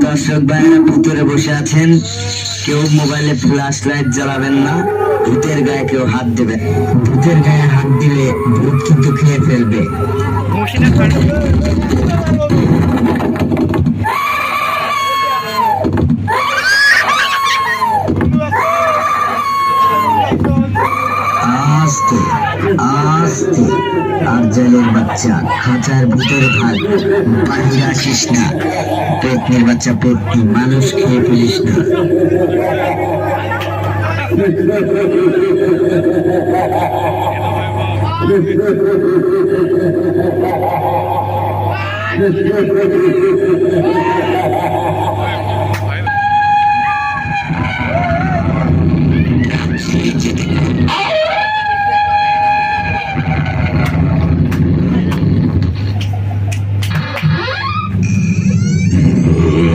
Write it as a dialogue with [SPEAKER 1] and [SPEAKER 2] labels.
[SPEAKER 1] দর্শক ভাইরা ভিতরে বসে আছেন, কেউ মোবাইলে ফ্ল্যাশ লাইট জ্বালাবেন না, ভূতের গায়ে কেউ হাত দেবেন। ভূতের গায়ে হাত দিলে ভূত কিন্তু খেয়ে ফেলবে। আস্তে আস্তে, আর জেলের বাচ্চা খাঁচার ভিতরে থাক, বাহিরে আসিস না। পেটনির বাচ্চা পেটনি, মানুষ খেয়ে ফেলিস না।